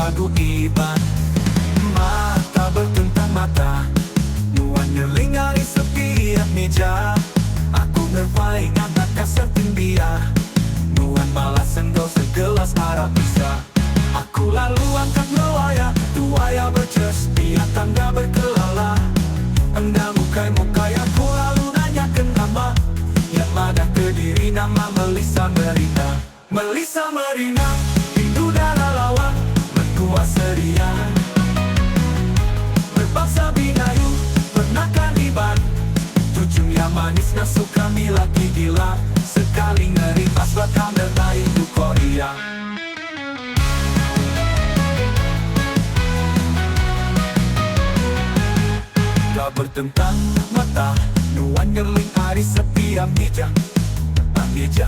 lagu Iban. Mata bertentang mata, nuan nyeling hari setiap meja. Aku ngerpaing anak kasar tindia, nuan malas senggol segelas harap bisa. Aku lalu angkat melaya, tuaya berces, dia tangga berkelala. Enda mukai aku lalu nanyakan nama, yang ada ke diri nama Melisa Merina. Melisa Merina, rindu darah lawan, mentua serian. Berbangsa binayu, pernah kaniban. Cucung yang manis ngasuh kami lagi gila. Sekali ngeri pas bakal dari itu Korea. Tak bertentang mata, nuan ngerling hari setiap meja. Meja,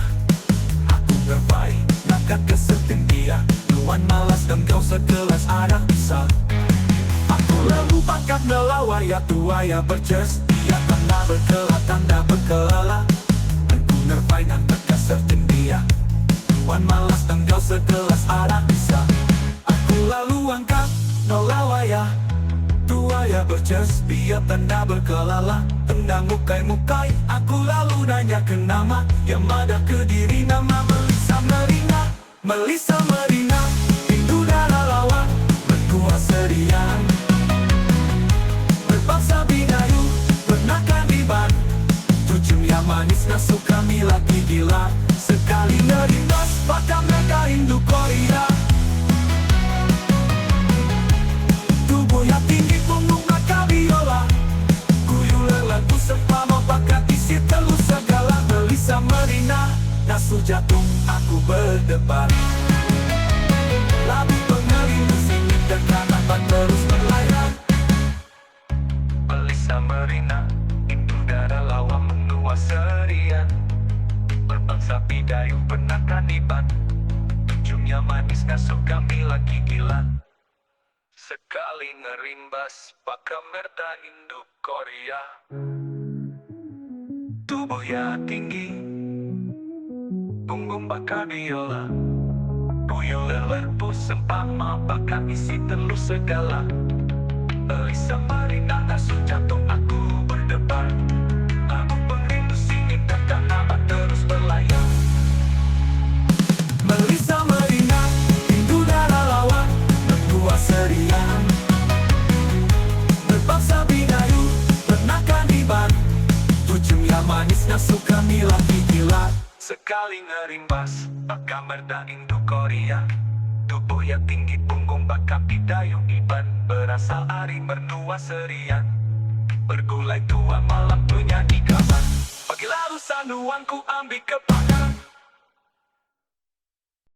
aku berbaik, nakak kesetin dia. Nuan malas dan kau segelas arak bisa. Aku lalu pakat melawaya tuaya berces, dia tanda berkelala. Aku nerpain nakak kesetin dia. Nuan malas dan kau segelas arak bisa. Aku lalu angkat melawaya tuaya berces, dia tanda berkelala. Tendang mukai, aku lalu nanyakan nama, yang ada ke diri nama Melisa Merina. Melisa Merina, rindu darah lawan, mentua serian. Berbangsa binayu, pernah kaniban. Cucung yang manis ngasuh kami lagi gila. Sekali ngerindas, bakal mereka Hindu Korea. Tubuh yang tinggi punggung maka biola, guyu lelaku sempama bakat isi telur segala. Melisa Merina, nasuh jatuh aku berdebar. Labu pengerindu singit dan tanaman terus berlayar. Melisa Merina, itu darah lawan menua serian. Berbangsa bidayu pernah kaniban. Ujungnya manis ngasuh kami lagi gila. Sekali ngerimbas pakai merda induk Korea. Tubuh yang tinggi, punggung bakal biola. Puyuh lelerpu sempama bakal isi telur segala. Melisa Merina ngasuh jantung aku berdebar. Aku perindu singit dan tanaman terus berlayar. Melisa Merina, rindu darah lawan, mentua serian. Berbangsa binayu, pernah kaniban. Cucung yang manis ngasuh kami lagi gila. Sekali ngerimbas, bakal merda Indo Korea. Tubuh yang tinggi, punggung bakal bidayu Iban. Berasal ari menua serian. Bergulai tua malam penyanyi kabar. Pagilah lusa nuanku ambil ke pangkalan.